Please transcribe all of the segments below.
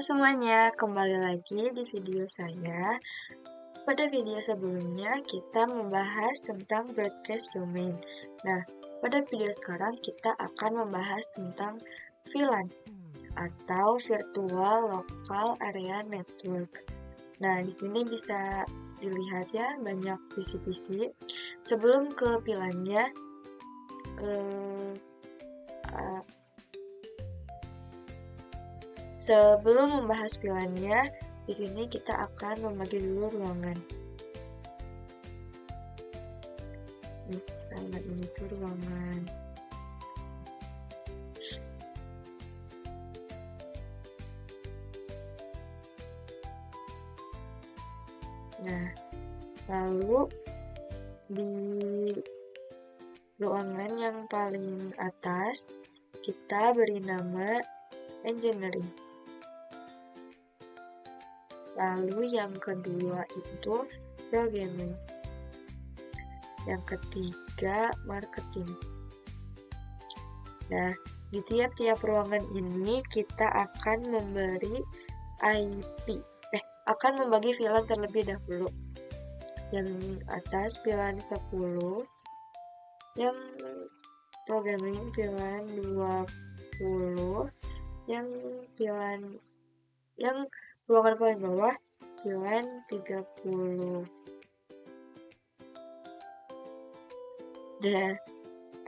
semuanya, kembali lagi di video saya. Pada video sebelumnya kita membahas tentang broadcast domain. Nah, pada video sekarang kita akan membahas tentang VLAN atau Virtual Local Area Network. Nah, di sini bisa dilihat ya banyak visi-visi. Sebelum ke VLAN-nya, sebelum membahas VLAN-nya, di sini kita akan membagi dulu ruangan. Misalnya ini tuh ruangan. Nah, lalu di ruangan yang paling atas kita beri nama engineering. Lalu yang kedua itu programming. Yang ketiga marketing. Nah, di tiap-tiap ruangan ini kita akan memberi IP. Akan membagi VLAN terlebih dahulu. Yang atas VLAN 10, yang programming VLAN 20, yang ruangan paling bawah VLAN 30. Dan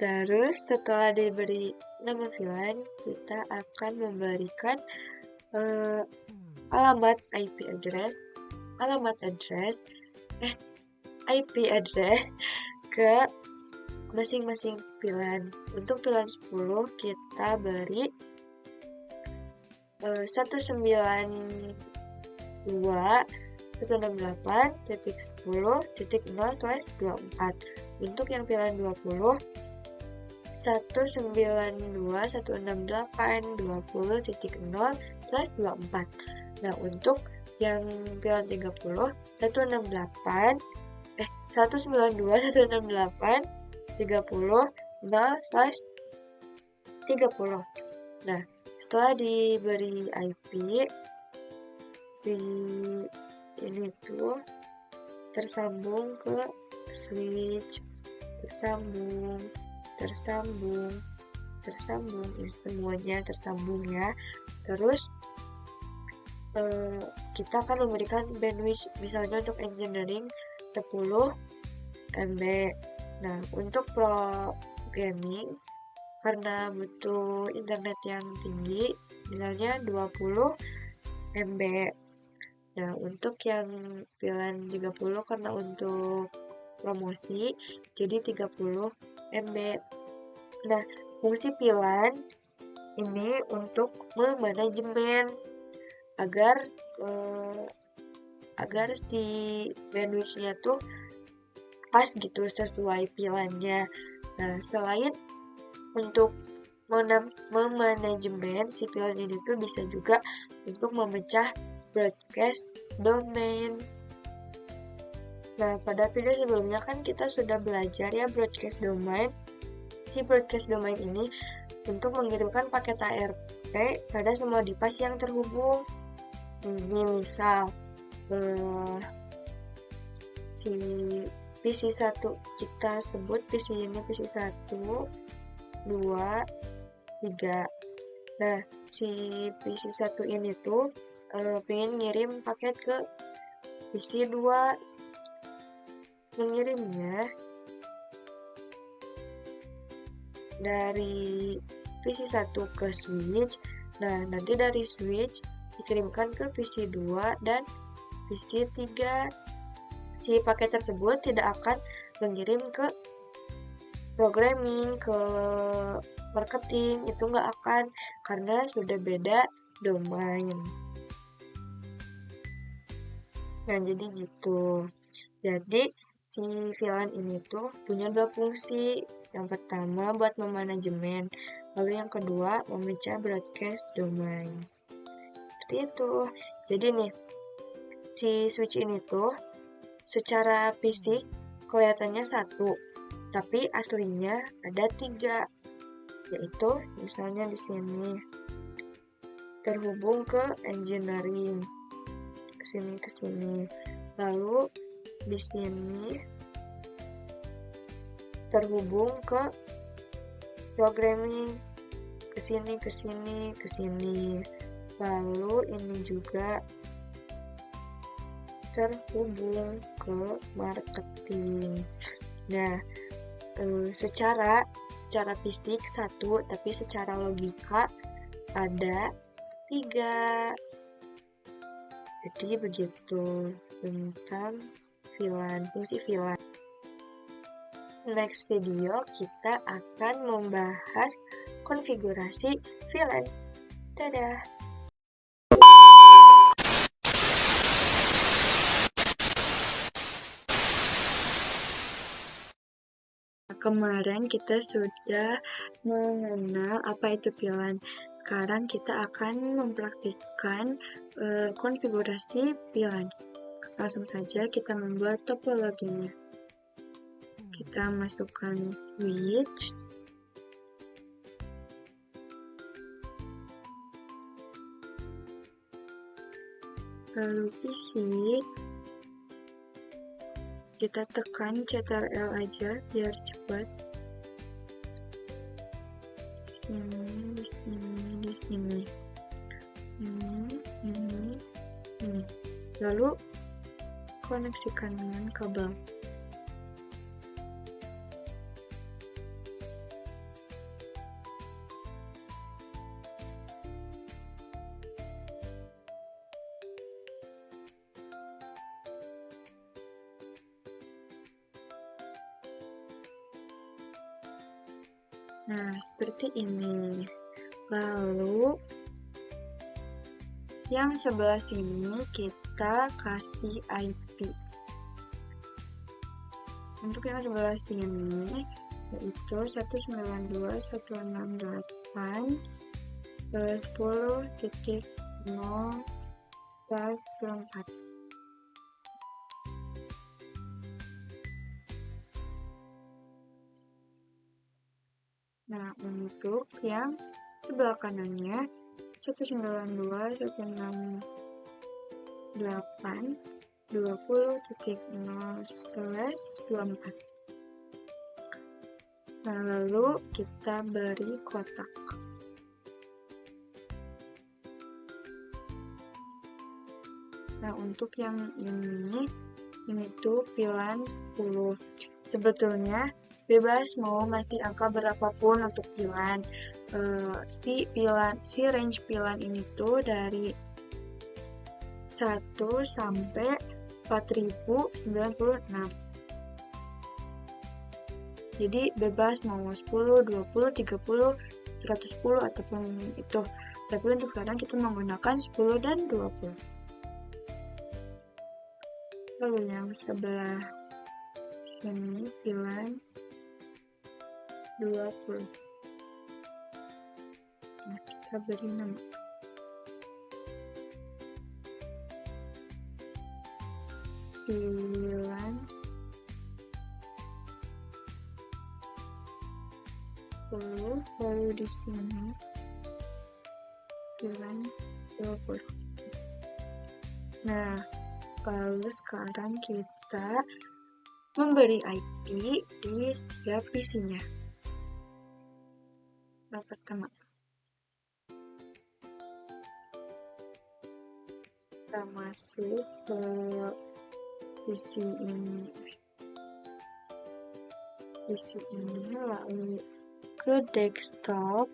terus setelah diberi nama VLAN, kita akan memberikan alamat IP address IP address ke masing-masing VLAN. Untuk VLAN 10 kita beri 192.168.10.0/24. Untuk yang VLAN 20 192.168.20.0/24. Nah, untuk yang VLAN 30 192.168.30.0/30. Nah, setelah diberi IP, si ini tuh tersambung ke switch, tersambung, ini semuanya tersambung ya. Terus kita akan memberikan bandwidth, misalnya untuk engineering 10 MB. Nah, untuk programming karena butuh internet yang tinggi, misalnya 20 MB. Nah, untuk yang VLAN 30 karena untuk promosi, jadi 30 MB. Nah, fungsi VLAN ini untuk memanajemen agar si bandwidth-nya tuh pas gitu sesuai VLAN-nya. Nah, selain untuk memanajemen si VLAN ini tuh bisa juga untuk memecah broadcast domain. Nah, pada video sebelumnya kan kita sudah belajar ya broadcast domain. Si broadcast domain ini untuk mengirimkan paket ARP pada semua device yang terhubung. Ini misal si PC1 kita sebut PC ini PC1, 2, 3. Nah, si PC1 ini tuh pengen ngirim paket ke PC2. Mengirimnya dari PC1 ke switch. Nah, nanti dari switch dikirimkan ke PC2 dan PC3. Si paket tersebut tidak akan mengirim ke programming, ke marketing, itu nggak akan, karena sudah beda domain. Nah, jadi gitu. Jadi si VLAN ini tuh punya dua fungsi. Yang pertama buat memanajemen, lalu yang kedua memecah broadcast domain. Seperti itu. Jadi nih, si switch ini tuh secara fisik kelihatannya satu, tapi aslinya ada 3, yaitu misalnya di sini terhubung ke engineering, ke sini. Lalu di sini terhubung ke programming, ke sini. Lalu ini juga terhubung ke marketing. Nah, secara fisik 1, tapi secara logika ada 3. Jadi begitu tentang fungsi VLAN. Next video kita akan membahas konfigurasi VLAN. Dadah! Kemarin kita sudah mengenal apa itu VLAN. Sekarang kita akan mempraktikkan konfigurasi VLAN. Langsung saja kita membuat topologinya. Kita masukkan switch. Lalu PC. Kita tekan Ctrl aja biar cepat. Di sini. Ini. Lalu koneksikan dengan kabel. Nah, seperti ini. Lalu, yang sebelah sini kita kasih IP. Untuk yang sebelah sini, yaitu 192.10.0/10.0/4. Nah, untuk yang sebelah kanannya 192.168.20.0/24. Nah, lalu kita beri kotak. Nah, untuk yang ini tuh VLAN 10. Sebetulnya bebas mau ngasih angka berapapun untuk VLAN. Si range VLAN ini tuh dari 1 sampai 4096. Jadi bebas mau 10, 20, 30, 110 ataupun itu. Tapi untuk sekarang kita menggunakan 10 dan 20. Lalu yang sebelah sini VLAN 20. Nah, kita beri nama. VLAN 10, lalu di sini VLAN 20. Nah, lalu sekarang kita memberi IP di setiap PC-nya. Yang pertama, kita masuk ke PC ini, lalu ke desktop,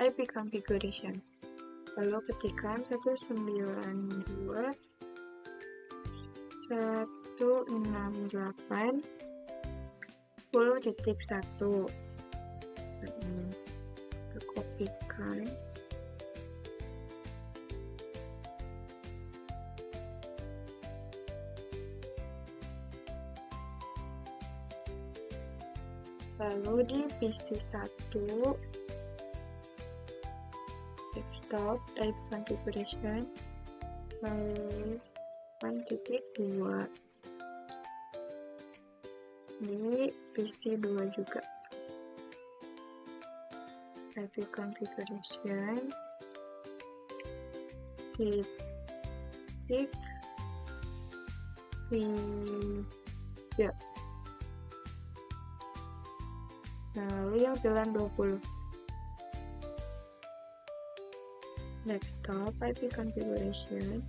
IP configuration. Lalu ketikkan 192.168.10.1. Kita kopikan. Lalu di PC 1 desktop type configuration, lalu 1.2 di PC 2 juga IP configuration, titik video. Lalu yang pilihan 20. Desktop IP configuration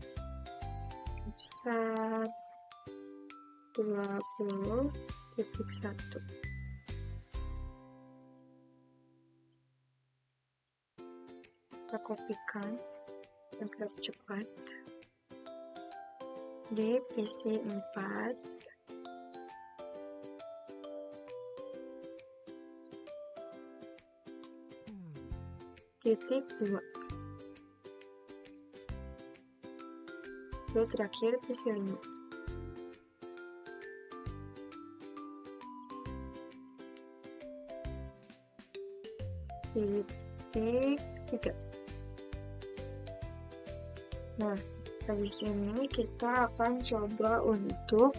120.1. Kita kopikan agar cepat di PC 4. Titik 2. Lalu terakhir PC 5. Titik 3. Nah, habis ini kita akan coba untuk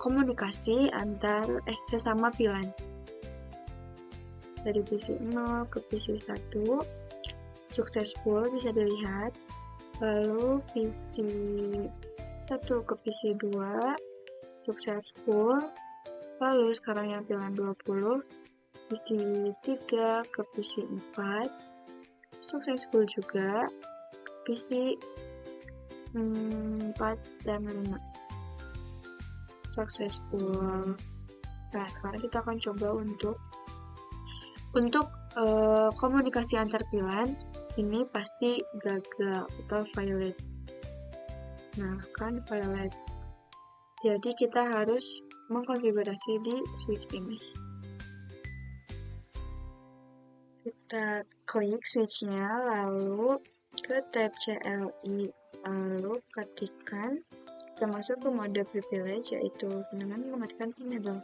komunikasi antar sesama pilihan. Dari PC 0 ke PC 1 successful bisa dilihat, lalu PC 1 ke PC 2 successful, lalu sekarang yang pilihan 20 PC 3 ke PC 4 successful juga, PC 4 dan 5 successful. Nah, sekarang kita akan coba untuk komunikasi antar pilihan ini pasti gagal atau violet. Nah, kan violet. Jadi kita harus mengkonfigurasi di switch ini. Kita klik switchnya, lalu ke tab CLI, lalu ketikkan, kita masuk ke mode privilege, yaitu dengan mematikan enable.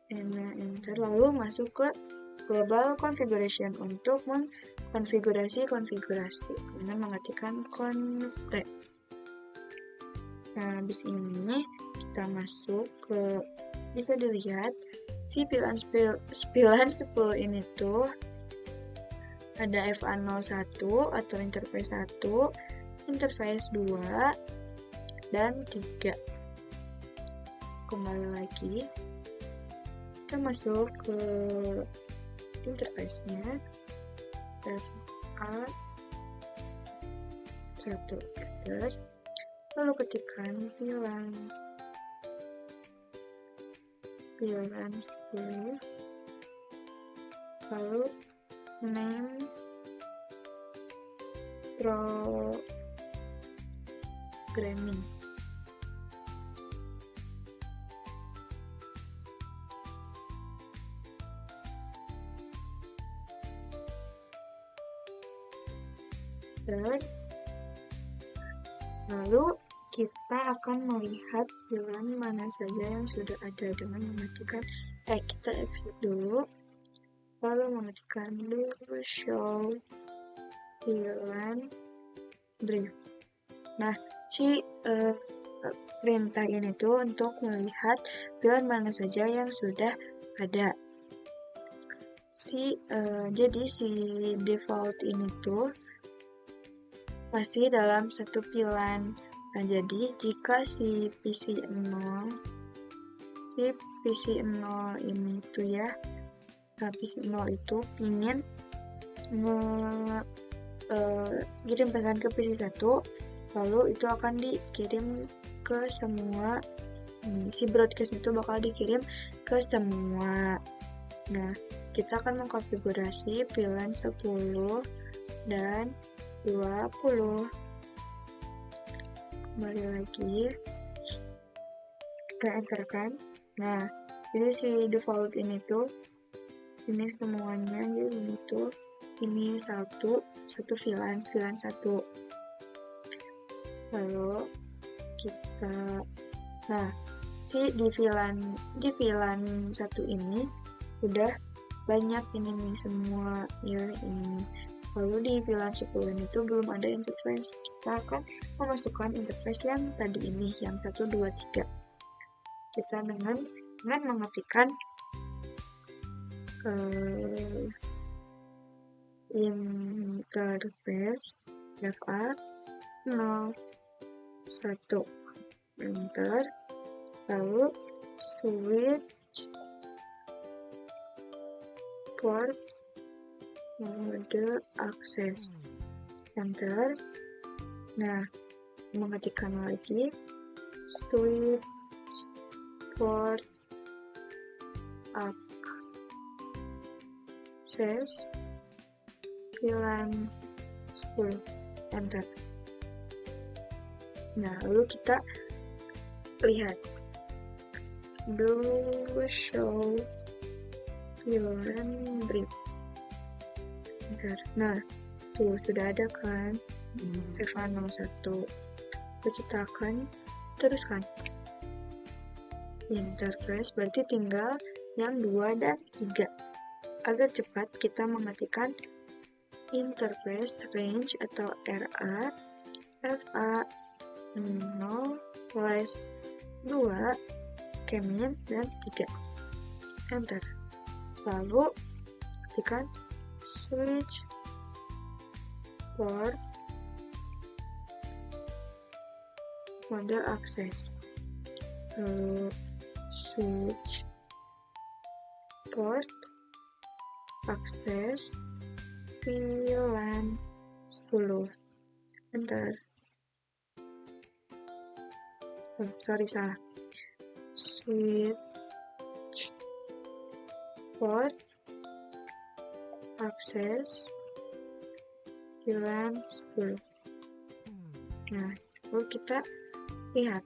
Enter, lalu masuk ke global configuration untuk mengkonfigurasi dengan mengetikkan config. Nah, habis ini kita masuk ke, bisa dilihat si pilihan 10 ini tuh ada FA01 atau interface 1, interface 2 dan 3. Kembali lagi, kita masuk ke interface-nya, FA1 enter, lalu ketikkan pilihan 10, lalu name programming. Lalu kita akan melihat pilihan mana saja yang sudah ada dengan mematikan kita exit dulu, lalu mematikan dulu show pilihan brief. Nah, si perintah ini tuh untuk melihat pilihan mana saja yang sudah ada. Jadi si default ini tuh masih dalam satu pilihan. Nah, jadi jika si PC 0 ini tuh ya, PC 0 itu ingin kirim pesan ke PC 1, lalu itu akan dikirim ke semua, si broadcast itu bakal dikirim ke semua. Nah, kita akan mengkonfigurasi pilihan 10 dan 20. Kembali lagi, kita enterkan. Nah, jadi si default ini tuh, ini semuanya, jadi ini tuh, ini satu VLAN 1. Lalu kita, nah, di VLAN 1 ini udah banyak ini nih semua ya ini. Lalu di pilihan 10 itu belum ada interface. Kita akan memasukkan interface yang tadi ini, yang 1, 2, 3. Kita dengan dengan mengetikkan interface FA 0 1 enter, lalu switch port mode akses enter. Nah, mengetikkan lagi switch port akses VLAN 10 enter. Nah, lalu kita lihat do show VLAN brief. Nah, tuh sudah ada kan FA01. Kita akan teruskan interface, berarti tinggal yang 2 dan 3. Agar cepat kita mengetikkan interface range atau RA FA 0/2 kemin dan 3 enter, lalu ketikkan switch port mode akses, lalu switch port akses VLAN 10 enter. Salah. Switch port akses VLAN 10. Nah, lalu kita lihat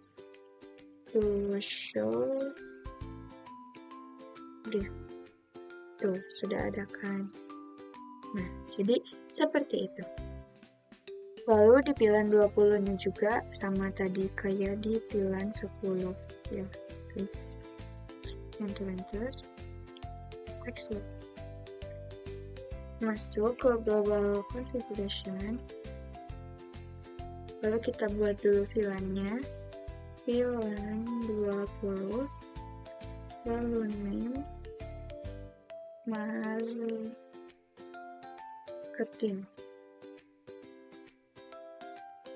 to show brief. Tuh, sudah ada kan? Nah, jadi seperti itu. Lalu di pilihan 20-nya juga sama tadi kayak di pilihan 10. Ya, please. Enter. Exit. Masuk ke global configuration. Lalu kita buat dulu VLAN-nya. VLAN 20. Lalu name marketing.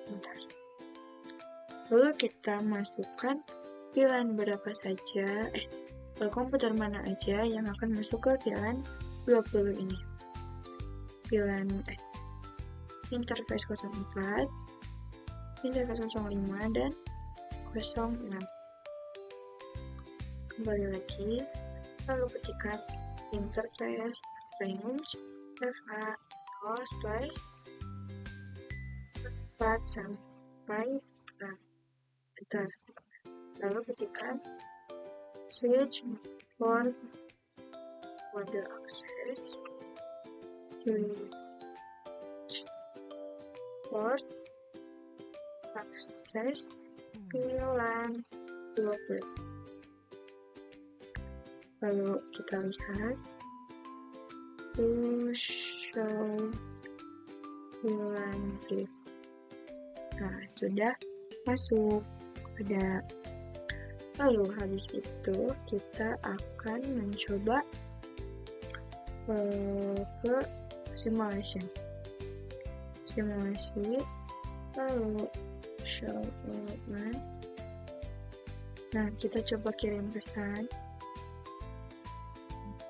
Bentar. Lalu kita masukkan VLAN berapa saja, komputer mana aja yang akan masuk ke VLAN 20 ini. VLAN interface 04, interface 05, dan 06. Kembali lagi, lalu ketikkan interface range FA 0/4 sampai enter. Lalu ketikkan switch port mode akses, switch port akses VLAN 20. Lalu kita lihat to show VLAN brief. Nah, sudah masuk. Ada. Lalu habis itu kita akan mencoba ke simulasi, lalu show VLAN. Nah, kita coba kirim pesan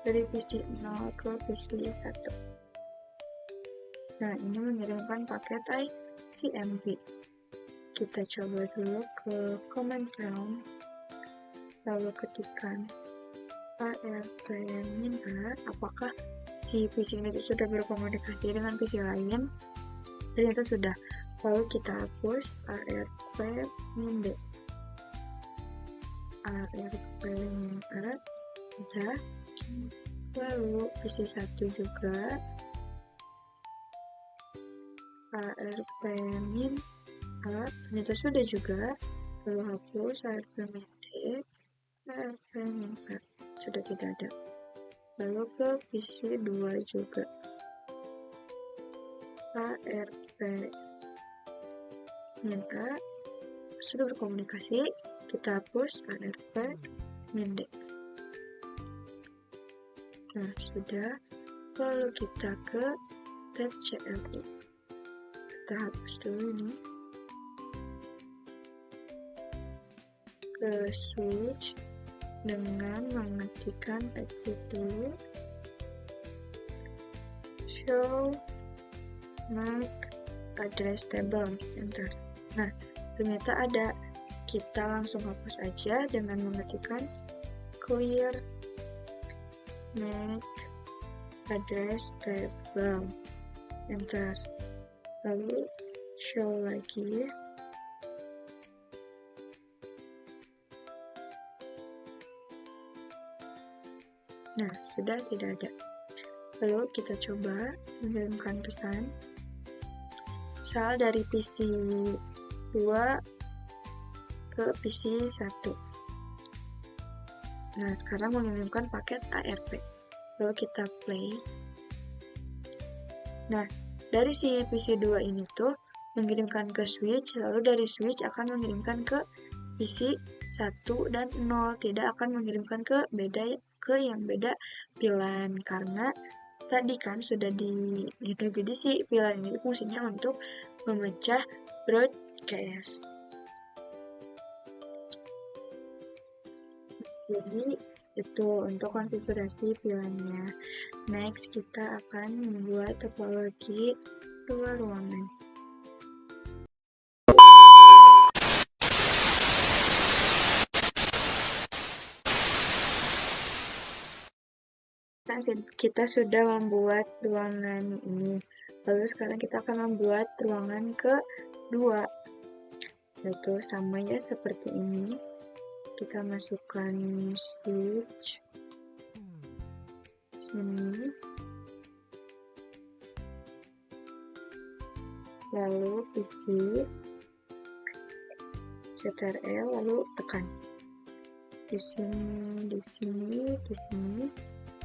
dari PC 0 ke PC 1. Nah, ini mengirimkan paket ICMP. Kita coba dulu ke command prompt, lalu ketikkan ART minta apakah si PC ini sudah berkomunikasi dengan PC lain. Ternyata sudah. Lalu kita hapus ART min D. ART min A sudah. Lalu PC 1 juga ART min A ternyata sudah juga. Lalu hapus ART min D, ART min A sudah tidak ada. Lalu ke PC 2 juga ART min A sudah berkomunikasi. Kita hapus ART min D. Nah, sudah. Lalu kita ke tab CLI. Kita hapus dulu ini. Ke switch dengan mengetikkan exit dulu. Show MAC address table, enter. Nah, ternyata ada. Kita langsung hapus aja dengan mengetikkan clear MAC address table, enter. Lalu show lagi. Nah, sudah tidak ada. Lalu kita coba mengirimkan pesan. Misal dari PC 2 ke PC 1. Nah, sekarang mengirimkan paket ARP. Lalu kita play. Nah, dari si PC 2 ini tuh mengirimkan ke switch, lalu dari switch akan mengirimkan ke PC 1 dan 0, tidak akan mengirimkan ke yang beda VLAN, karena tadi kan sudah didefinisi VLAN ini fungsinya untuk memecah broadcast. Jadi itu untuk konfigurasi VLAN-nya. Next, kita akan membuat topologi dua ruangan. Kita sudah membuat ruangan ini. Lalu sekarang kita akan membuat ruangan kedua. Yaitu sama ya seperti ini. Kita masukkan switch sini, lalu PC CTRL, lalu tekan di sini, di sini, di sini,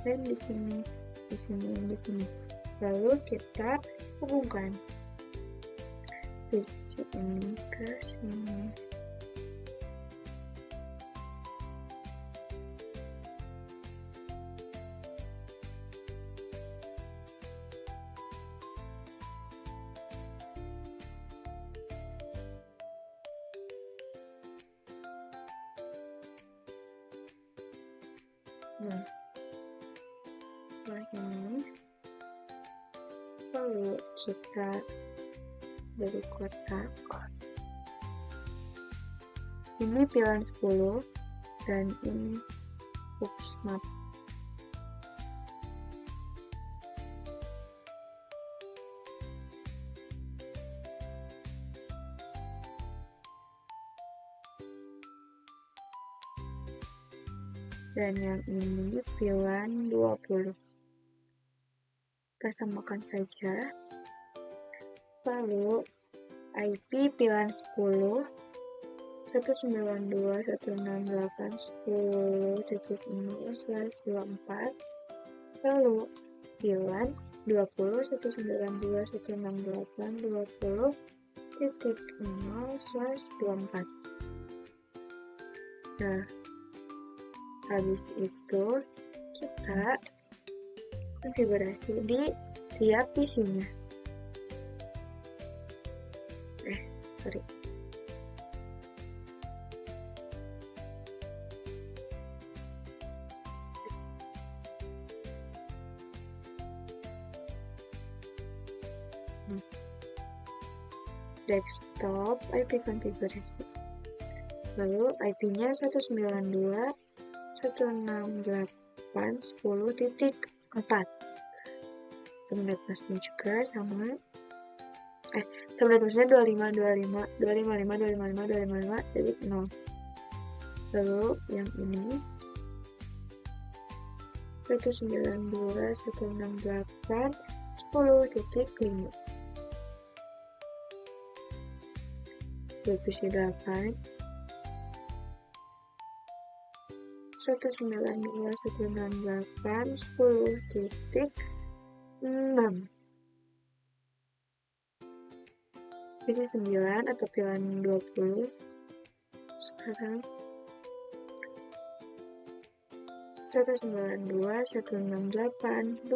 dan di sini, di sini, di sini. Lalu kita hubungkan PC ini ke sini. Nah, setelah ini, lalu kita dari kotak. Ini VLAN 10 dan ini bookmap. Dan yang ini VLAN 20. Kita samakan saja. Lalu IP VLAN 10 192.168.10.0/24. Lalu VLAN 20.168.20.0/24. Nah, habis itu kita konfigurasi di tiap PC-nya. Sorry. Desktop IP konfigurasi. Lalu IP-nya 192.168.10.4. Subnet masknya juga sama. Subnet masknya 25.25.25.25.25.25.0. Lalu yang ini 192.168.10.5. PC 8 192.168.10.6. PC 9 atau VLAN 20. Sekarang 192.168.20.4.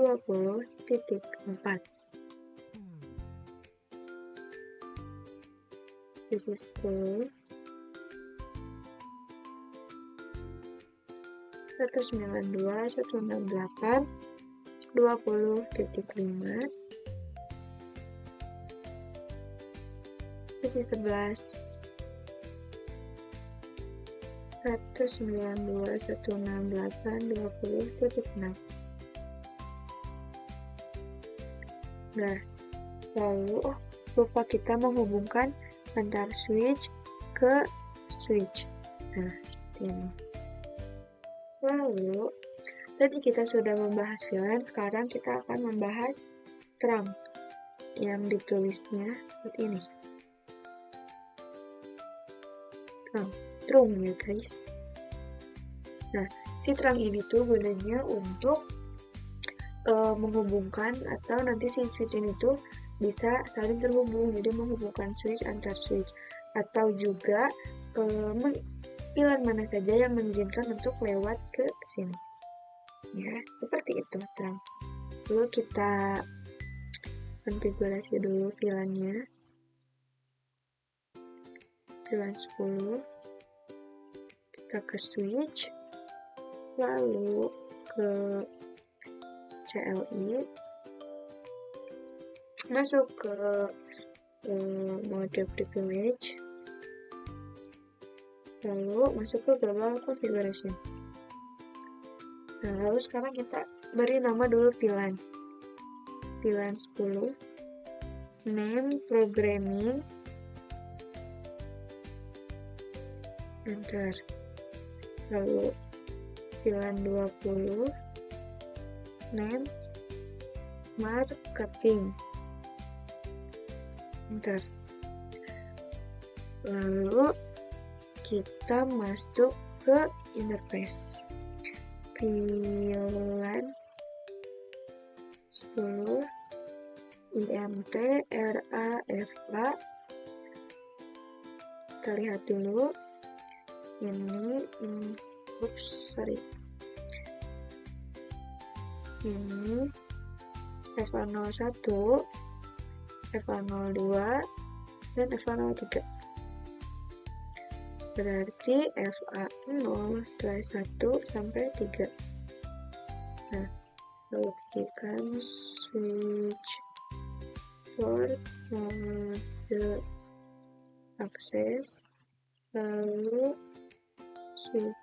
This is 10. 192.168.20.5. This is 11. 192.168.20.6. Nah, lalu lupa kita menghubungkan antar switch ke switch. Nah, seperti ini. Lalu, tadi kita sudah membahas VLAN, sekarang kita akan membahas trunk yang ditulisnya seperti ini. Trunk ya guys. Nah, si trunk ini tuh gunanya untuk menghubungkan, atau nanti si switch ini tuh bisa saling terhubung, jadi menghubungkan switch antar switch, atau juga VLAN mana saja yang mengizinkan untuk lewat ke sini. Ya, seperti itu trunk. Lalu kita konfigurasi dulu VLAN-nya. VLAN 10. Kita ke switch, lalu ke CLI, masuk ke mode privilege, lalu masuk ke global configuration. Nah, lalu sekarang kita beri nama dulu VLAN 10, name programming, enter. Lalu VLAN 20, name marketing, enter. Lalu kita masuk ke interface VLAN 10 IMT RAFA. Kita lihat dulu ini ini FA01, FA02, dan FA03. Berarti FA0/1 sampai 3. Nah, lalu ketikkan switch port mode access, lalu switch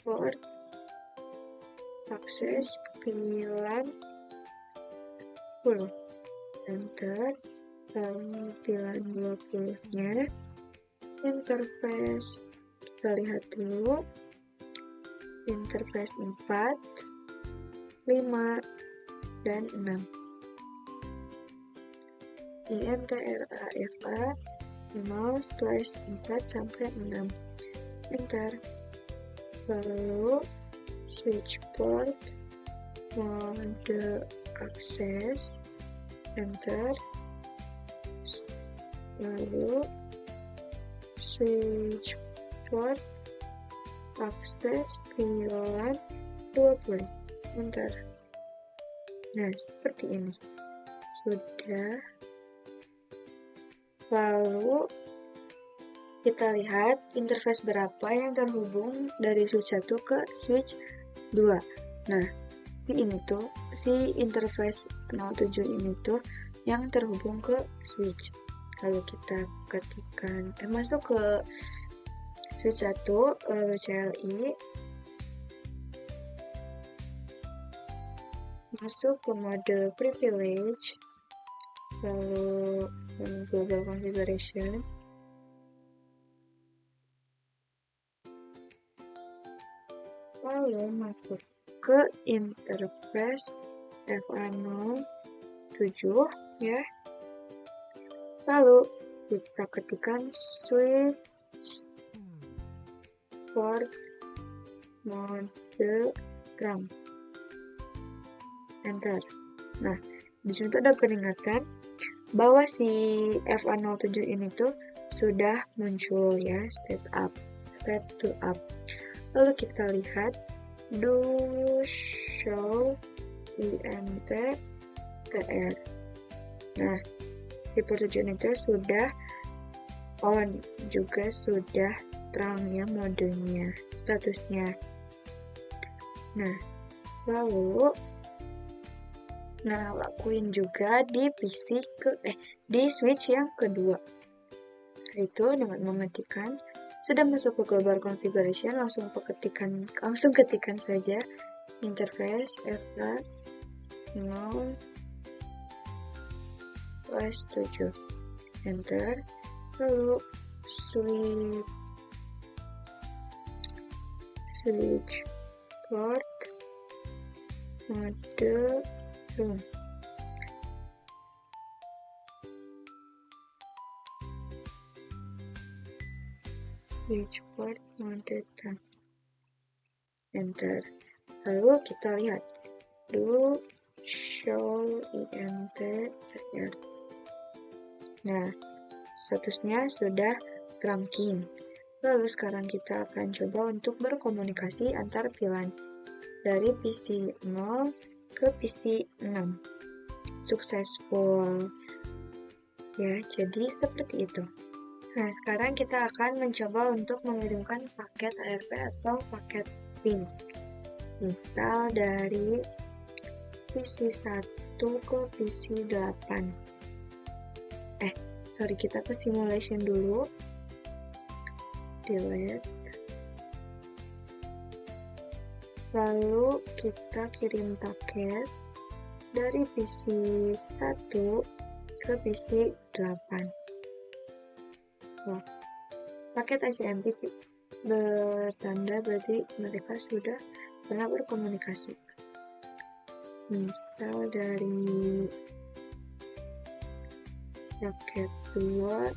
port access VLAN 10, enter. Lalu VLAN 20-nya interface, kita lihat dulu interface 4, 5, dan 6. IMTRAFA 0/4 sampai 6, enter. Lalu switch port mode access, enter. Lalu switch port access VLAN 20, enter. Nah, seperti ini sudah. Lalu kita lihat interface berapa yang terhubung dari switch 1 ke switch 2. Nah, si interface 07 ini tuh yang terhubung ke switch. Kalau kita ketikkan masuk ke switch 1, lalu CLI, masuk ke mode privilege, lalu global configuration, lalu masuk ke interface FA07 ya. Lalu kita ketikkan switch port mode trunk, enter. Nah, di sini tuh ada peringatan bahwa si FA07 ini tuh sudah muncul ya, state to up. Lalu kita lihat do show int tr. Nah, si petunjuk itu sudah on, juga sudah terang ya modenya, statusnya. Nah, lalu lakuin juga di di switch yang kedua. Itu dengan mengetikkan sudah masuk ke global configuration, langsung ketikan saja interface f 0/7 enter, lalu switch port mode room. Switch port mode room. Enter. Lalu kita lihat do show int tr. Nah, statusnya sudah trunking. Lalu sekarang kita akan coba untuk berkomunikasi antar VLAN dari PC 0 ke PC 6. Successful. Ya, jadi seperti itu. Nah, sekarang kita akan mencoba untuk mengirimkan paket ARP atau paket ping. Misal dari PC 1 ke PC 8. Kita ke simulation dulu. Delete. Lalu kita kirim paket dari PC 1 ke PC 8. Paket SMP bertanda berarti mereka sudah pernah berkomunikasi. Misal dari paket 2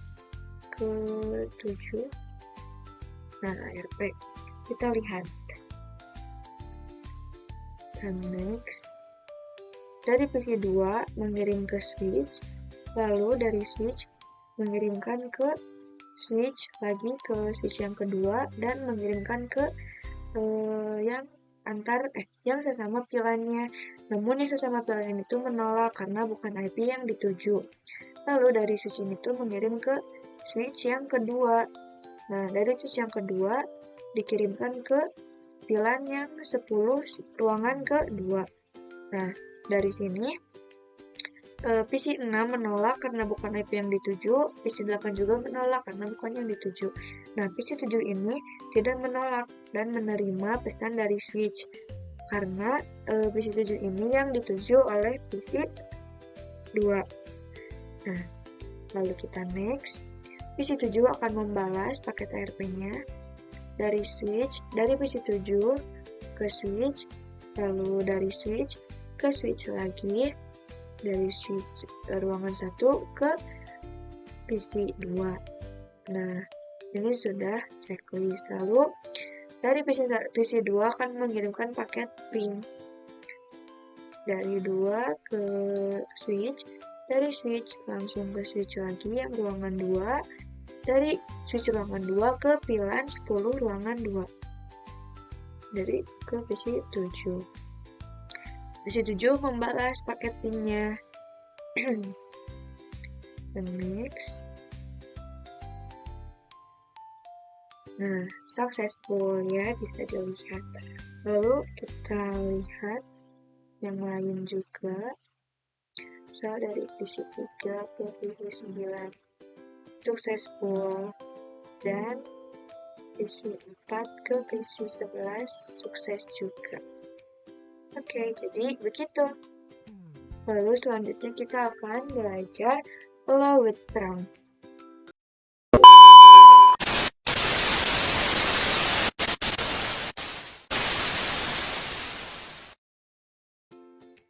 ke 7. Nah, ARP. Kita lihat. Dan next. Dari PC 2 mengirim ke switch, lalu dari switch mengirimkan ke switch lagi ke switch yang kedua dan mengirimkan ke yang sesama VLAN-nya. Namun yang sesama VLAN itu menolak karena bukan IP yang dituju. Lalu dari switch ini tuh mengirim ke switch yang kedua. Nah, dari switch yang kedua dikirimkan ke VLAN yang 10 ruangan ke-2. Nah, dari sini PC 6 menolak karena bukan IP yang dituju, PC 8 juga menolak karena bukan yang dituju. Nah, PC 7 ini tidak menolak dan menerima pesan dari switch karena PC 7 ini yang dituju oleh PC 2. Nah, lalu kita next. PC 7 akan membalas paket ARP-nya dari PC 7 ke switch, lalu dari switch ke switch lagi, dari switch ruangan 1 ke PC 2. Nah, ini sudah checklist. Lalu dari PC 2 akan mengirimkan paket ping dari 2 ke switch, dari switch langsung ke switch lagi yang ruangan 2, dari switch ruangan 2 ke VLAN 10 ruangan 2, dari ke PC 7. PC 7 membalas paket pingnya. Next. Nah, successful ya, bisa dilihat. Lalu kita lihat yang lain juga. Dari PC 3 ke PC 9 successful, dan PC 4 ke PC 11 sukses juga. Oke, jadi begitu. Lalu selanjutnya kita akan belajar low with term.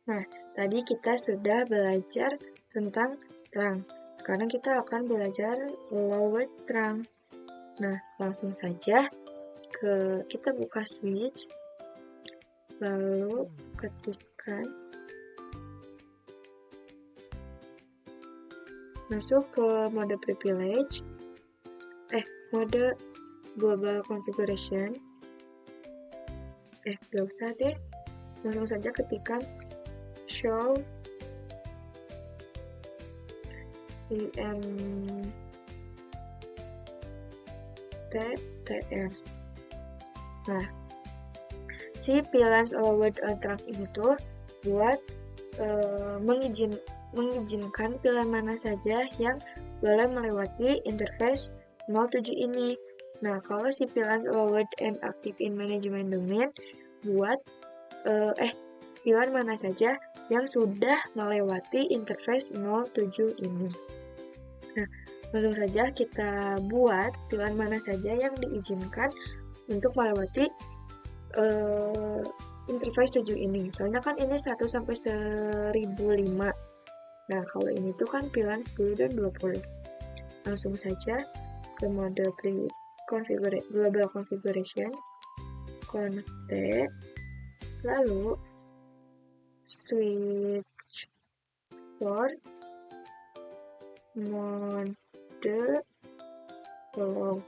Nah, tadi kita sudah belajar tentang terang. Sekarang kita akan belajar lower terang. Nah, langsung saja kita buka switch, lalu ketikkan, masuk ke mode privilege, mode global configuration, Gak usah deh, langsung saja ketikkan show INTTR. Nah, si pilihan allowed track ini tuh buat mengizinkan pilihan mana saja yang boleh melewati interface 07 ini. Nah, kalau si pilihan allowed and active in management domain buat pilihan mana saja yang sudah melewati interface 07 ini. Nah, langsung saja kita buat pilihan mana saja yang diizinkan untuk melewati interface 7 ini. Soalnya kan ini 1 sampai 1005. Nah, kalau ini tuh kan pilihan 10 dan 20. Langsung saja ke mode global configuration, connect, lalu switch port mode low.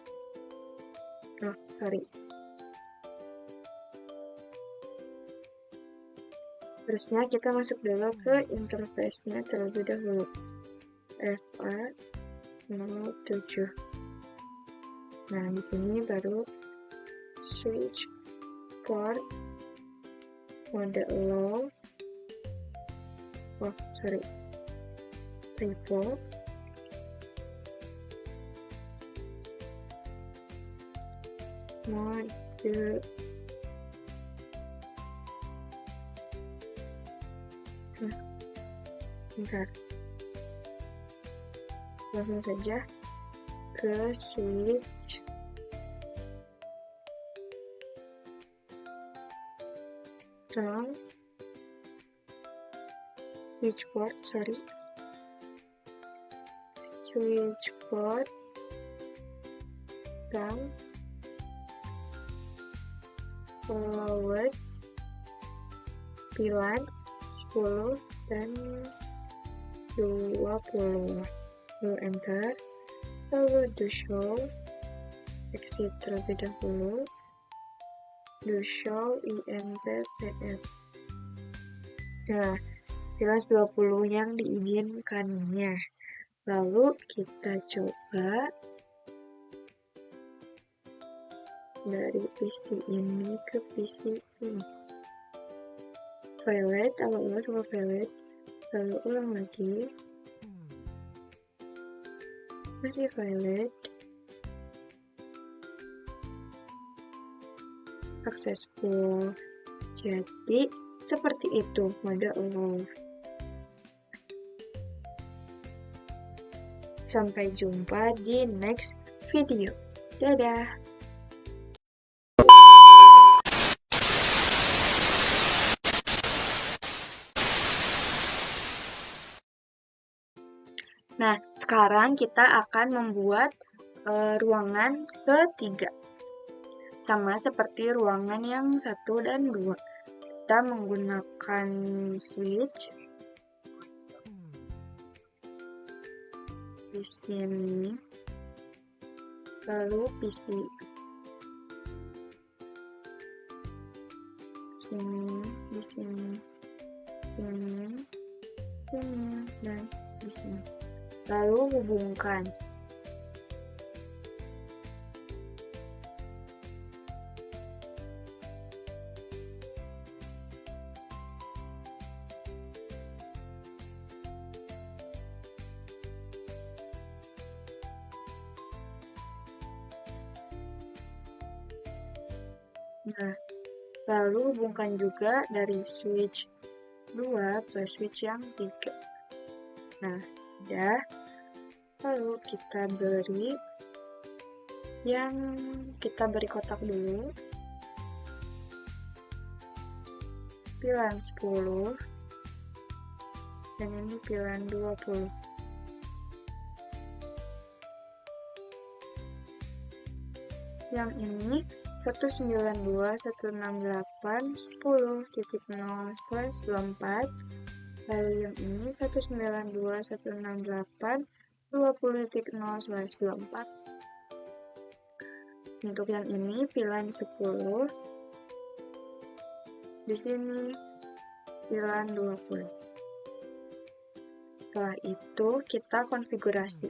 Terusnya kita masuk dulu ke interface-nya terlebih dahulu. FA07. Nah, di sini baru switch port mode low. Typo. Mode bentar. Langsung saja ke switch port dan forward pilihan 10 dan 20. Lalu enter, lalu do show, exit terlebih dahulu, do show INTTR. Nah, pilihan 20 yang diizinkannya. Lalu kita coba dari PC ini ke PC sini. Valid, awal sama valid, lalu ulang lagi. Masih valid. Successful. Jadi, seperti itu mode allow. Sampai jumpa di next video. Dadah! Nah, sekarang kita akan membuat ruangan ketiga. Sama seperti ruangan yang 1 dan 2. Kita menggunakan switch di sini, lalu PC sini, di sini, dan di sini. Lalu hubungkan. Nah, lalu hubungkan juga dari switch 2 ke switch yang 3. Nah, sudah. Lalu kita beri kotak dulu. Pilihan 10 dan ini pilihan 20. Yang ini 192.168.10.0/24. Lalu yang ini 192.168.20.0/24. Untuk yang ini pilihan 10 Di sini VLAN 20. Setelah itu kita konfigurasi.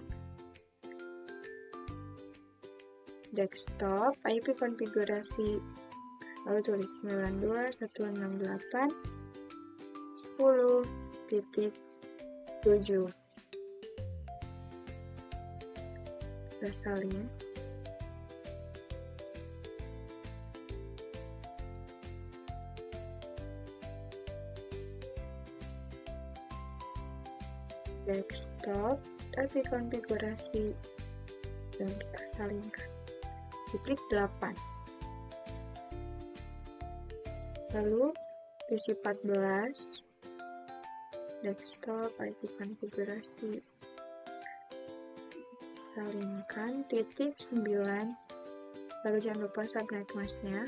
Desktop, IP konfigurasi. Lalu tulis 92.168.10.7. Kita salin. Desktop, IP konfigurasi, dan kita salinkan. Titik 8. Lalu isi 14. Desktop, IP konfigurasi, salinkan. Titik 9. Lalu jangan lupa subnet masnya.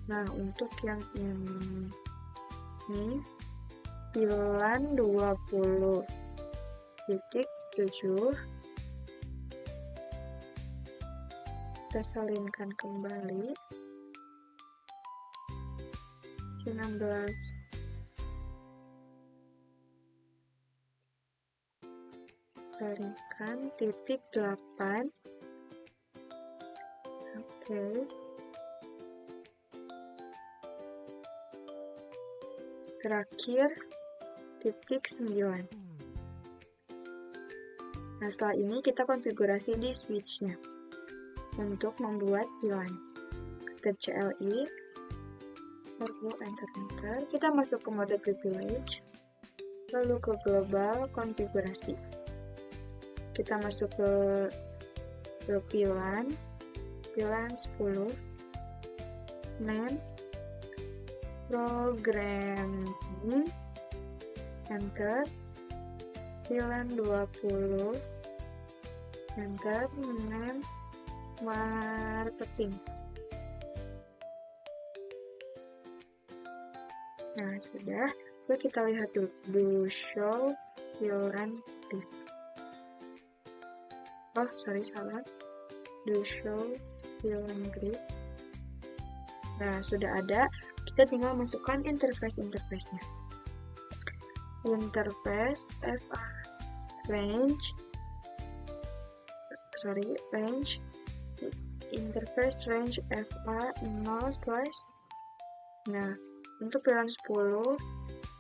Nah, untuk yang ini VLAN 20.7, kita salinkan kembali. 16. Salinkan. Titik 8. Oke. Terakhir, titik 9. Nah, setelah ini kita konfigurasi di switch-nya untuk membuat VLAN. Ketik CLI, lalu enter. Kita masuk ke mode privilege, lalu ke global konfigurasi. Kita masuk ke VLAN 10, name, programming, enter. VLAN 20, enter. Name, marketing. Nah, sudah. Lalu kita lihat dulu. Do show VLAN div. Oh, sorry, salah. Do show VLAN grid. Nah, sudah ada. Kita tinggal masukkan interface-nya. Interface FA range. Interface range FA 0/. Nah, untuk VLAN 10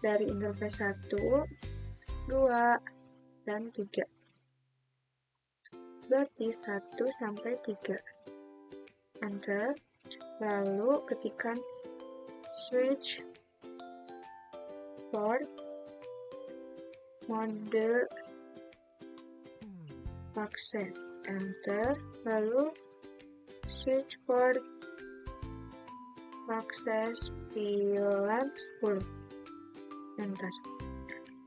dari interface 1, 2, dan 3. Berarti 1 sampai 3. Enter. Lalu ketikkan switch port mode access. Enter. Lalu switch port access VLAN 10. Enter.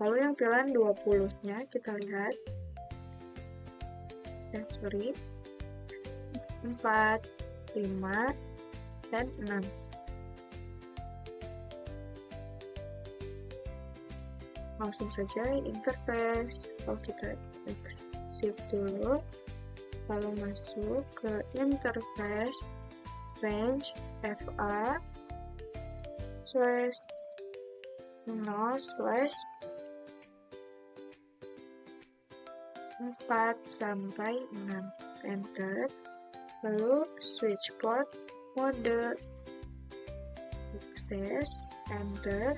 Lalu yang VLAN 20-nya kita lihat. 4, 5, dan 6. Langsung saja interface. Kalau kita exit dulu, lalu masuk ke interface range FA /0/4 sampai 6. Enter. Lalu switch port mode access. Enter.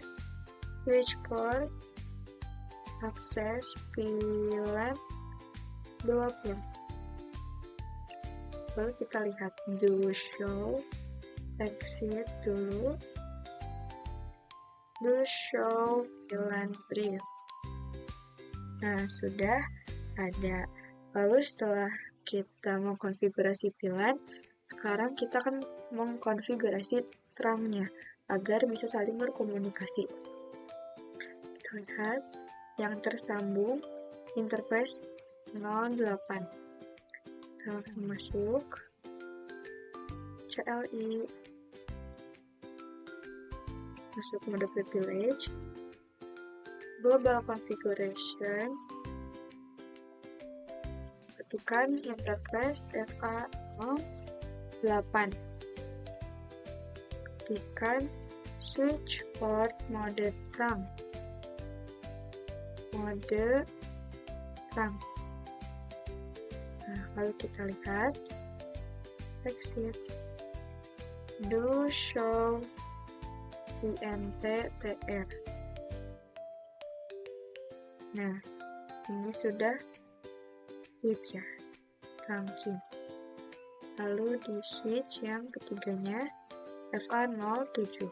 Switch port access VLAN 20. Lalu kita lihat do show, exit dulu, do show VLAN brief. Nah, sudah ada. Lalu setelah kita mengkonfigurasi VLAN, sekarang kita akan mengkonfigurasi terangnya agar bisa saling berkomunikasi. Kita lihat yang tersambung interface 08. Kita langsung masuk CLI, masuk mode privilege, global configuration, ketikkan interface FA 8. Ketikkan switch port mode terang. Mode terang. Nah, lalu kita lihat exit. Do show INTTR. Nah, ini sudah flip ya, trunking. Lalu di switch yang ketiganya FA07.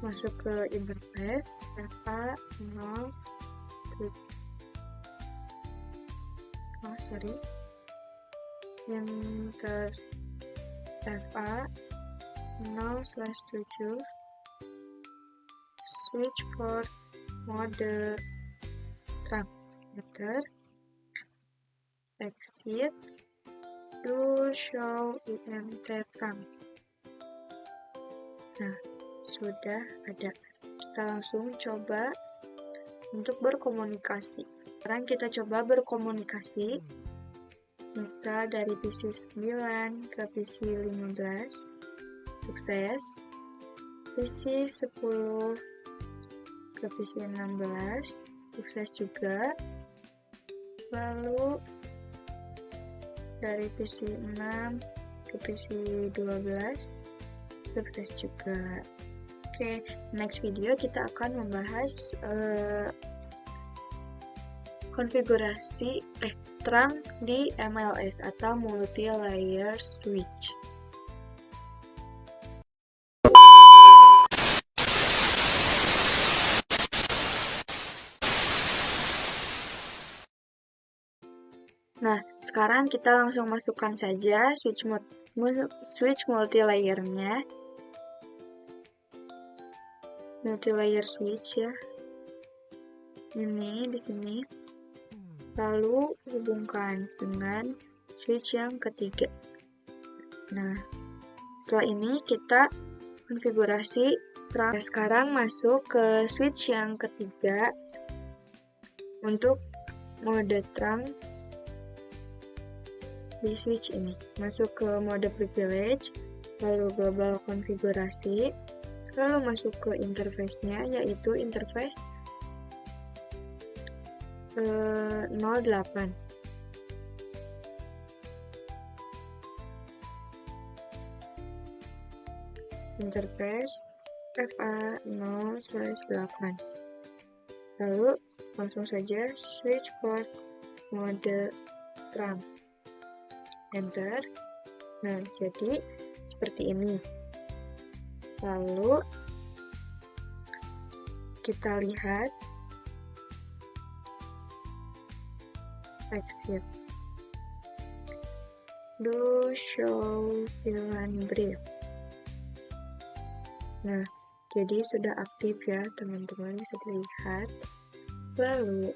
Masuk ke interface FA07. Enter FA0/7 switch port mode terang. Enter, exit, do show INT terang. Nah, sudah ada. Kita langsung coba untuk berkomunikasi. Sekarang kita coba berkomunikasi. Misal dari PC 9 ke PC 15, sukses. PC 10 ke PC 16, sukses juga. Lalu dari PC 6 ke PC 12, sukses juga. Oke, next video kita akan membahas konfigurasi terang di MLS atau multi-layer switch. Nah, sekarang kita langsung masukkan saja switch multi-layernya. Multi-layer switch ya. Ini di sini. Lalu hubungkan dengan switch yang ketiga. Nah, setelah ini kita konfigurasi terang. Sekarang masuk ke switch yang ketiga untuk mode terang di switch ini. Masuk ke mode privilege, lalu global konfigurasi, lalu masuk ke interface-nya, yaitu interface 08. Interface FA0/8. Lalu langsung saja switch port mode terang. Enter. Nah, jadi seperti ini. Lalu kita lihat exit. Do show VLAN brief. Nah, jadi sudah aktif ya teman-teman, bisa dilihat. Lalu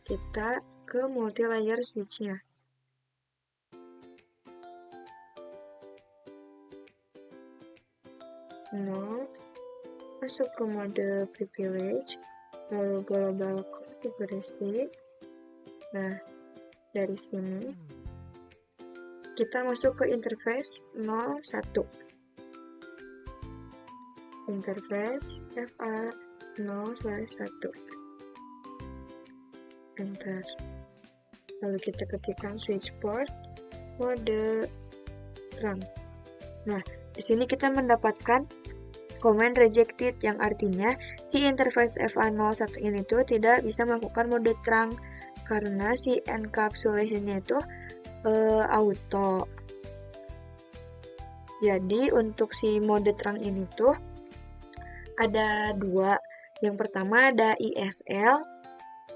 kita ke multi-layer switch-nya. Masuk ke mode privilege, lalu global konfigurasi. Nah, dari sini kita masuk ke interface 01. Interface FA0/1. Enter. Lalu kita ketikkan switch port mode terang. Nah, di sini kita mendapatkan comment rejected, yang artinya si interface FA01 ini tuh tidak bisa melakukan mode terang karena si encapsulation-nya itu auto. Jadi untuk si mode terang ini tuh ada dua. Yang pertama ada ISL,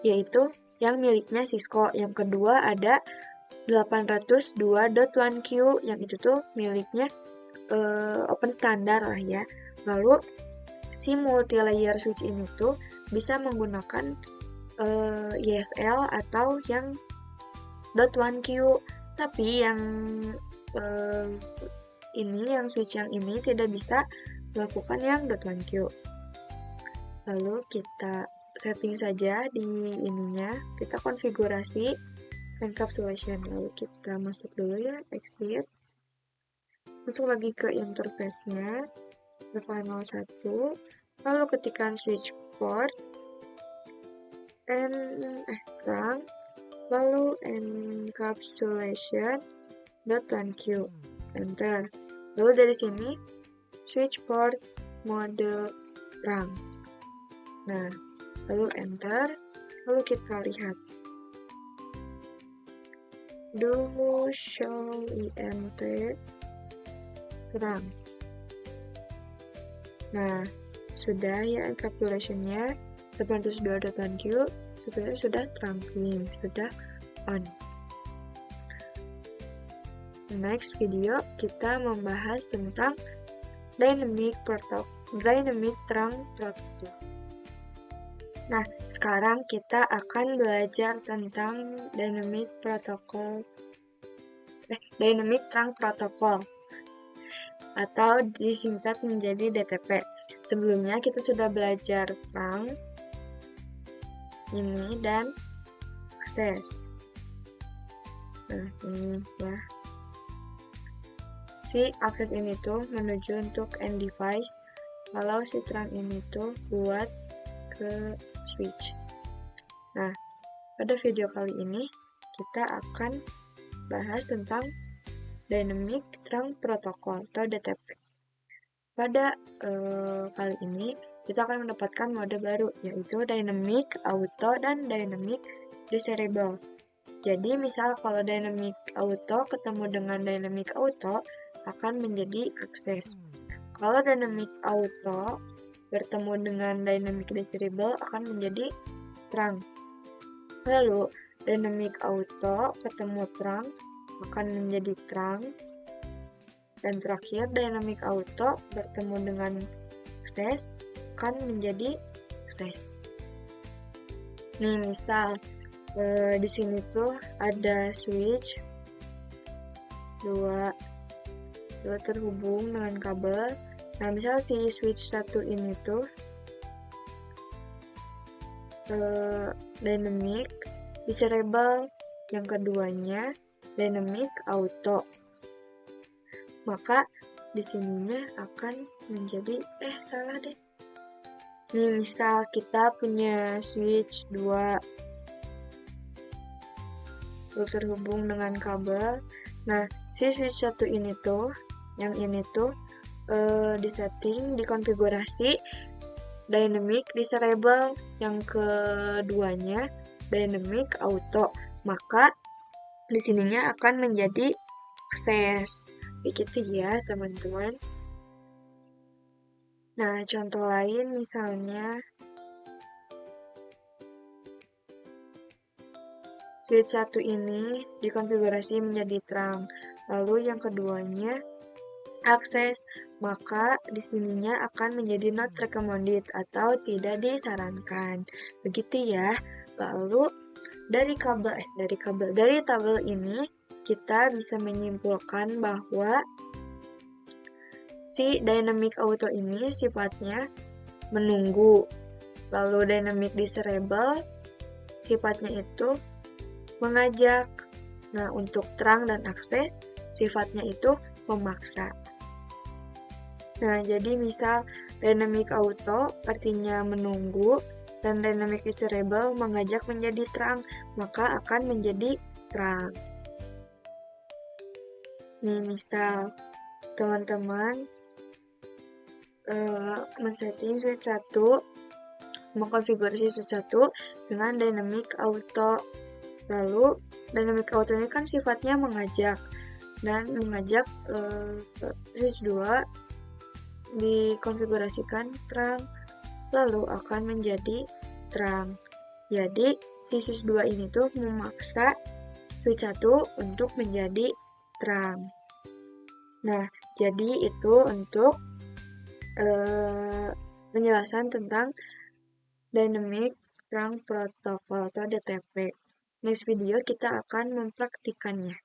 yaitu yang miliknya Cisco. Yang kedua ada 802.1Q, yang itu tuh miliknya open standar lah ya. Lalu si multi-layer switch ini tuh bisa menggunakan ISL atau yang .1Q, tapi yang yang switch yang ini tidak bisa melakukan yang .1Q. Lalu kita setting saja di ininya, kita konfigurasi encapsulation. Lalu kita masuk dulu ya, exit. Masuk lagi ke interface-nya, final 1. Lalu ketikkan switch port, trunk, lalu encapsulation .1q, enter. Lalu dari sini switch port mode trunk. Nah, lalu enter. Lalu kita lihat. Do show int trunk. Nah, sudah ya encapsulation-nya 802.1q sudah trunking, sudah on. Next video kita membahas tentang dynamic trunk protocol. Nah, sekarang kita akan belajar tentang dynamic trunk protocol atau disingkat menjadi DTP. Sebelumnya kita sudah belajar trunk ini dan akses. Nah, ini ya. Si akses ini tuh menuju untuk end device, kalau si trunk ini tuh buat ke switch. Nah, pada video kali ini kita akan bahas tentang Dynamic Trunk Protocol atau DTP. Pada kali ini kita akan mendapatkan mode baru, yaitu Dynamic Auto dan Dynamic Desirable. Jadi misal kalau Dynamic Auto ketemu dengan Dynamic Auto akan menjadi akses. Kalau Dynamic Auto bertemu dengan Dynamic Desirable akan menjadi trunk. Lalu Dynamic Auto ketemu trunk akan menjadi trunk. Dan terakhir Dynamic Auto bertemu dengan akses akan menjadi akses. Nih misal di sini tuh ada switch dua terhubung dengan kabel. Nah, misal si switch 1 ini tuh dynamic desirable, yang keduanya dynamic auto. Maka di sininya akan menjadi salah deh. Nih misal kita punya switch 2 terhubung dengan kabel. Nah, si switch 1 ini tuh, yang ini tuh disetting, dikonfigurasi dynamic desirable, yang keduanya dynamic auto. Maka di sininya akan menjadi akses. Begitu ya, teman-teman. Nah, contoh lain misalnya switch 1 ini dikonfigurasi menjadi trunk, lalu yang keduanya akses, maka di sininya akan menjadi not recommended atau tidak disarankan. Begitu ya. Lalu dari tabel ini kita bisa menyimpulkan bahwa si dynamic auto ini sifatnya menunggu. Lalu dynamic desirable sifatnya itu mengajak. Nah, untuk trunk dan akses sifatnya itu memaksa. Nah, jadi misal dynamic auto artinya menunggu dan dynamic desirable mengajak menjadi trunk, maka akan menjadi trunk. Nih misal teman-teman men-setting switch 1, mengkonfigurasi switch 1 dengan dynamic auto. Lalu dynamic auto ini kan sifatnya mengajak, dan mengajak switch 2 dikonfigurasikan trunk, lalu akan menjadi trunk. Jadi si switch 2 ini tuh memaksa switch 1 untuk menjadi trunk. Nah, jadi itu untuk penjelasan tentang Dynamic Trunk Protocol atau DTP. Next video kita akan mempraktikannya.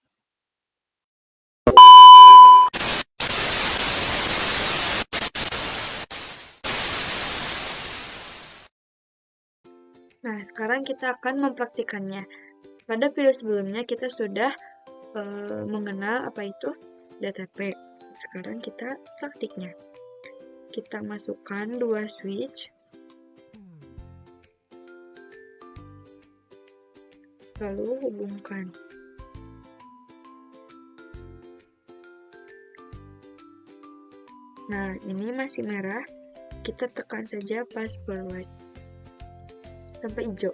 Nah, sekarang kita akan mempraktikannya. Pada video sebelumnya kita sudah mengenal apa itu DTP. Sekarang kita praktiknya. Kita masukkan dua switch, lalu hubungkan. Nah, ini masih merah, kita tekan saja pass forward sampai hijau.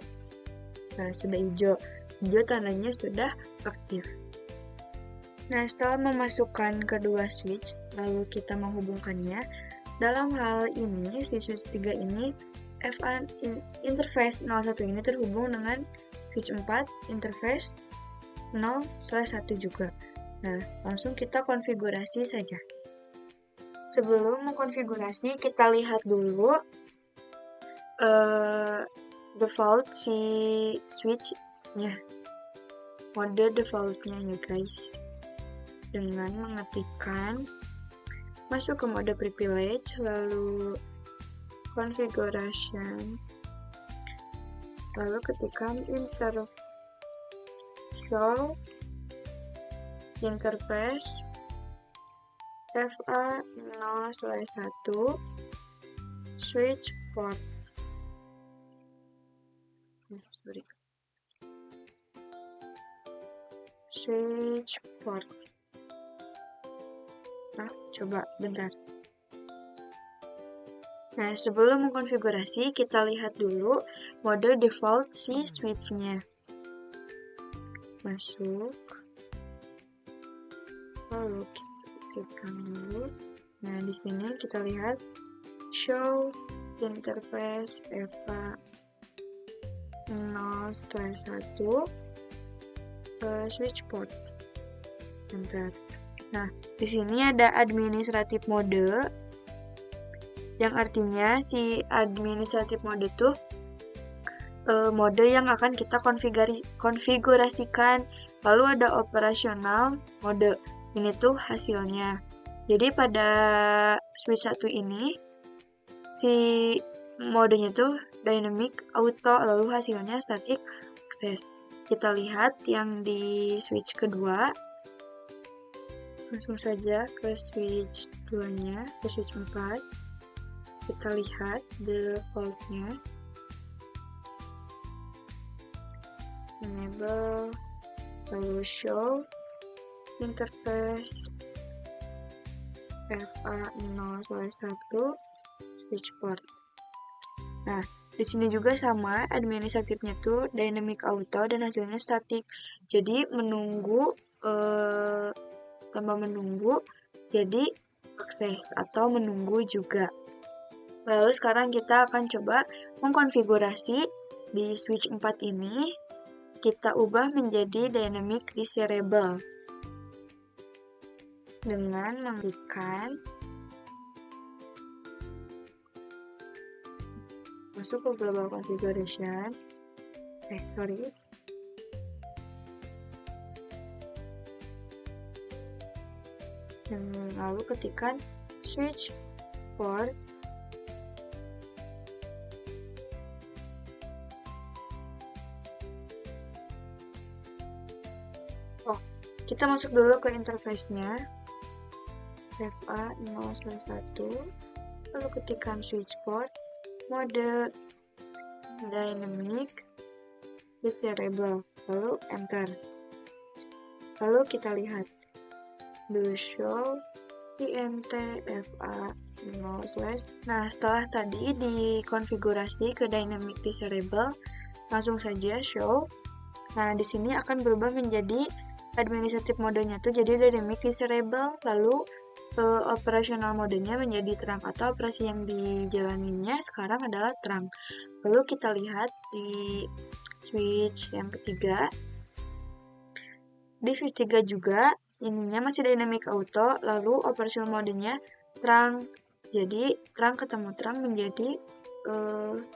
Nah, sudah hijau. Hijau tandanya sudah aktif. Nah, setelah memasukkan kedua switch, lalu kita menghubungkannya. Dalam hal ini, si switch 3 ini, FA interface 01 ini terhubung dengan switch 4, interface 0/1 juga. Nah, langsung kita konfigurasi saja. Sebelum mengkonfigurasi, kita lihat dulu default si switch-nya. Mode default-nya ya guys. Dengan mengetikkan masuk ke mode privilege, lalu configuration, lalu ketikkan show interface FA 0/1 switch port. Switch port. Nah, coba bentar. Nah, sebelum mengkonfigurasi, kita lihat dulu mode default si switch-nya. Masuk. Lalu kita exitkan dulu. Nah, di sini kita lihat show interface FA 0/1 switch port. Bentar. Nah, di sini ada administratif mode, yang artinya si administratif mode itu mode yang akan kita konfigurasikan. Lalu ada operasional mode, ini tuh hasilnya. Jadi pada switch 1 ini, si modenya tuh dynamic auto, lalu hasilnya static access. Kita lihat yang di switch kedua. Langsung saja ke switch 2-nya, ke switch 4. Kita lihat default-nya. Enable, lalu show interface FA 0/1 switch port. Nah, di sini juga sama, administratifnya tuh dynamic auto dan hasilnya static. Jadi menunggu tanpa menunggu jadi akses atau menunggu juga. Lalu sekarang kita akan coba mengkonfigurasi di switch 4 ini, kita ubah menjadi dynamic desirable dengan mengetikkan masuk ke global configuration. Lalu ketikkan switch port kita masuk dulu ke interface-nya FA 0/1, lalu ketikkan switch port mode dynamic desirable, lalu enter. Lalu kita lihat do show int FA 0/. Nah, setelah tadi dikonfigurasi ke dynamic desirable, langsung saja show. Nah, di sini akan berubah menjadi administratif modenya tuh jadi dynamic desirable, lalu operasional modenya menjadi terang atau operasi yang dijalaninya sekarang adalah terang. Lalu kita lihat di switch yang ketiga. Di switch 3 juga ininya masih dynamic auto, lalu operasional modenya terang. Jadi terang ketemu terang menjadi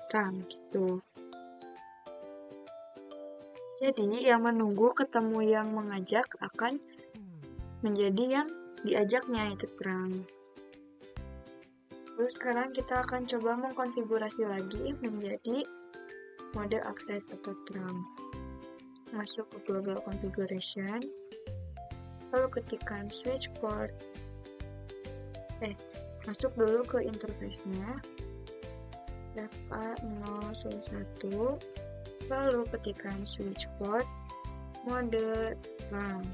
terang gitu. Jadi yang menunggu ketemu yang mengajak akan menjadi yang diajaknya itu terang. Lalu sekarang kita akan coba mengkonfigurasi lagi menjadi mode akses atau terang. masuk ke global configuration, lalu ketikkan switch port, masuk dulu ke interface-nya, FA011, lalu ketikkan switch port, mode RAM,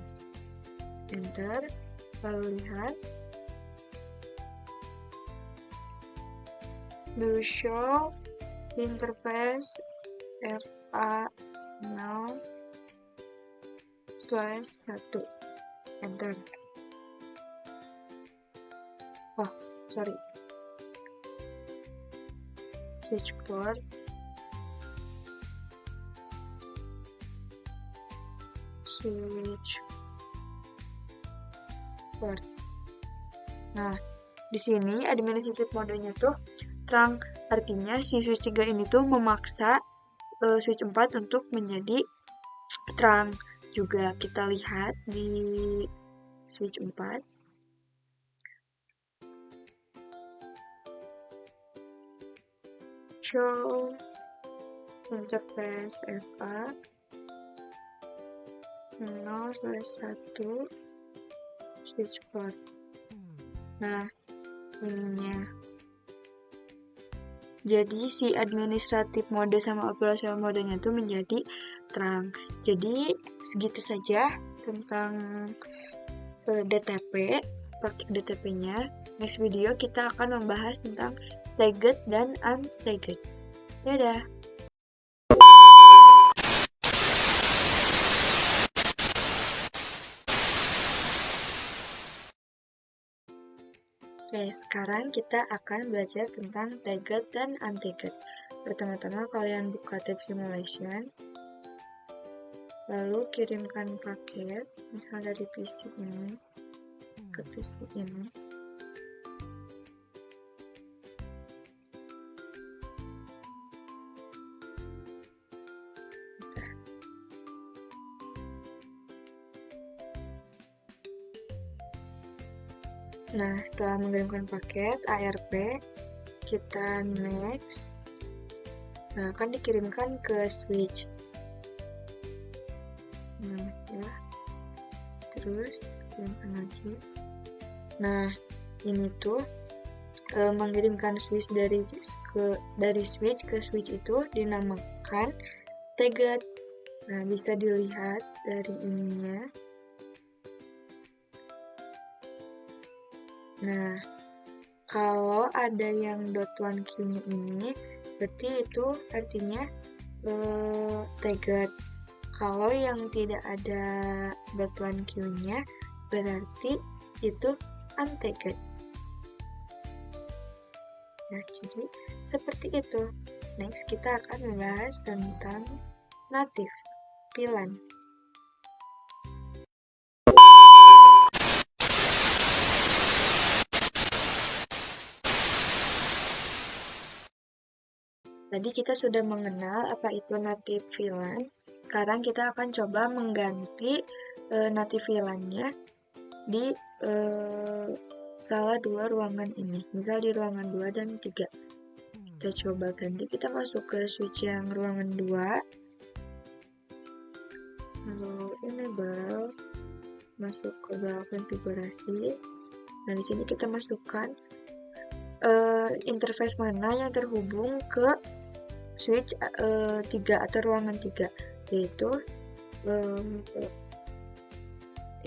enter, lalu lihat, do show interface FA0/1, enter. Switch port, Nah, di sini administratif modenya tuh terang, artinya si switch 3 ini tuh memaksa switch 4 untuk menjadi terang. Juga kita lihat di switch 4. Show interface FA 0/1 switch port. Nah, ininya. Jadi si administratif mode sama operasional modenya itu menjadi terang. Jadi segitu saja tentang DTP, praktik DTP-nya. Next video kita akan membahas tentang tagged dan untagged. Dadah! Oke, sekarang kita akan belajar tentang tagged dan untagged. Pertama-tama kalian buka tab simulation, lalu kirimkan paket, misalnya dari PC ini ke PC ini. Nah, setelah mengirimkan paket ARP, kita next. Nah, akan dikirimkan ke switch. Nah, ya. Terus kirimkan lagi. Nah, ini tuh mengirimkan switch dari switch ke switch itu dinamakan tagged. Nah, bisa dilihat dari ininya. Nah, kalau ada yang .1 Q-nya ini, berarti itu artinya tagged. Kalau yang tidak ada .1 Q-nya, berarti itu untagged. Nah, jadi seperti itu. Next, kita akan membahas tentang native VLAN. Tadi kita sudah mengenal apa itu native VLAN. Sekarang kita akan coba mengganti native VLAN-nya di salah dua ruangan ini. Misal di ruangan 2 dan 3. Kita coba ganti. Kita masuk ke switch yang ruangan 2. Lalu enable, masuk ke dalam konfigurasi. Nah, di sini kita masukkan interface mana yang terhubung ke switch 3 atau ruangan 3, yaitu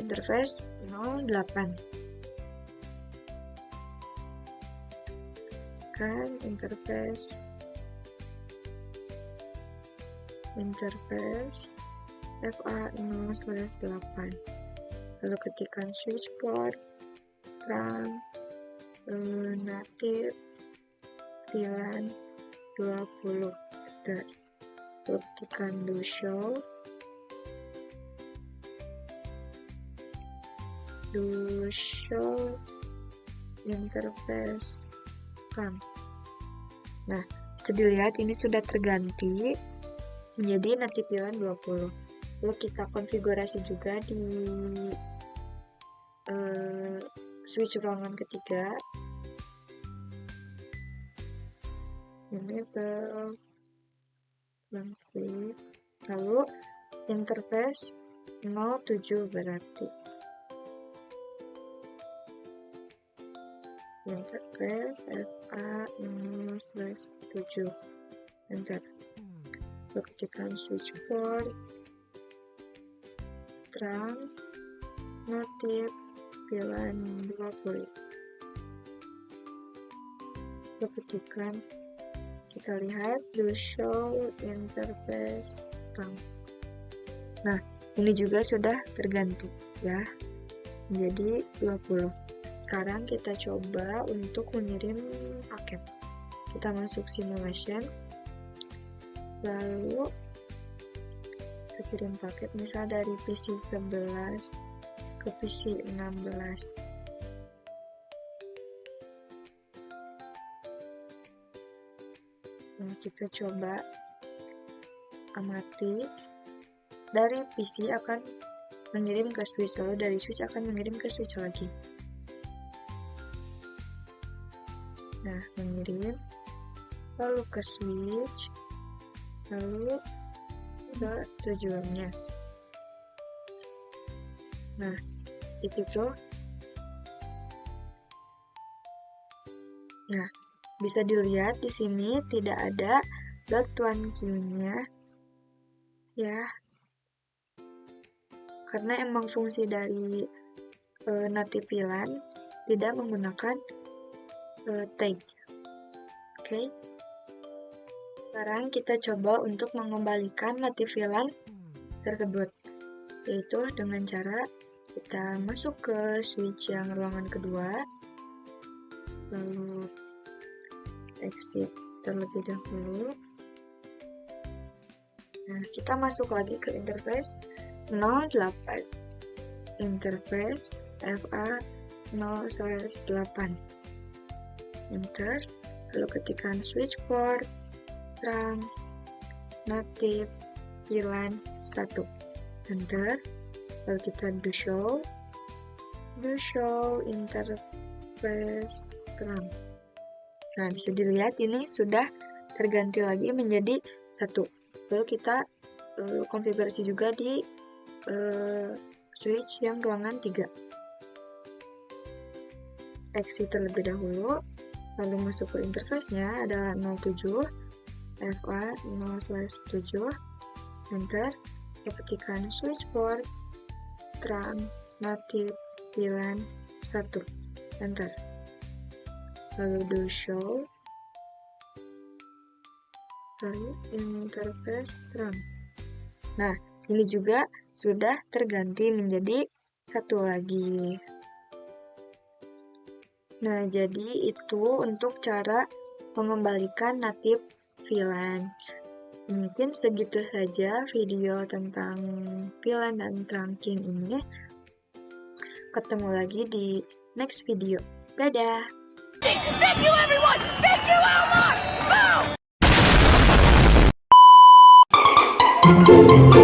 interface 08. Kan interface FA0/8. Lalu ketikkan switch port, terang, native VLAN 20. Lalu ketikkan do show interface CAN. Nah, bisa dilihat ini sudah terganti menjadi native VLAN 20. Lalu kita konfigurasi juga di switch ruangan ketiga. Enable, lalu interface 07 berarti. Interface FA0/7. Enter. Ketikkan switch port, terang, native, VLAN 20. Ketikkan, kita lihat do show interface terang. Nah, ini juga sudah terganti ya, jadi 20. Sekarang kita coba untuk mengirim paket. Kita masuk simulation, lalu kita kirim paket misal dari PC 11 ke PC 16. Nah, kita coba amati. Dari PC akan mengirim ke switch, lalu dari switch akan mengirim ke switch lagi. Nah, mengirim, lalu ke switch, lalu ke tujuannya. Nah, itu tuh. Nah, bisa dilihat di sini tidak ada .1Q-nya ya. Karena emang fungsi dari native VLAN tidak menggunakan tag. Oke. Sekarang kita coba untuk mengembalikan native VLAN tersebut, yaitu dengan cara kita masuk ke switch yang ruangan kedua, lalu exit terlebih dahulu. Nah, kita masuk lagi ke interface 08, interface FA0/8. Enter, lalu ketikkan switch port, terang, native, VLAN 1. Enter, lalu kita do show interface terang. Nah, bisa dilihat ini sudah terganti lagi menjadi 1. Lalu kita konfigurasi juga di switch yang ruangan 3. Exit terlebih dahulu, lalu masuk ke interface-nya ada 07, FA0/7, enter, ketikkan switch port, terang, native, VLAN 1, enter. Lalu do show interface terang. Nah, ini juga sudah terganti menjadi 1 lagi. Nah, jadi itu untuk cara mengembalikan native VLAN. Mungkin segitu saja video tentang VLAN dan trunking ini. Ketemu lagi di next video. Dadah! Thank you everyone! Thank you Elmar! Boom!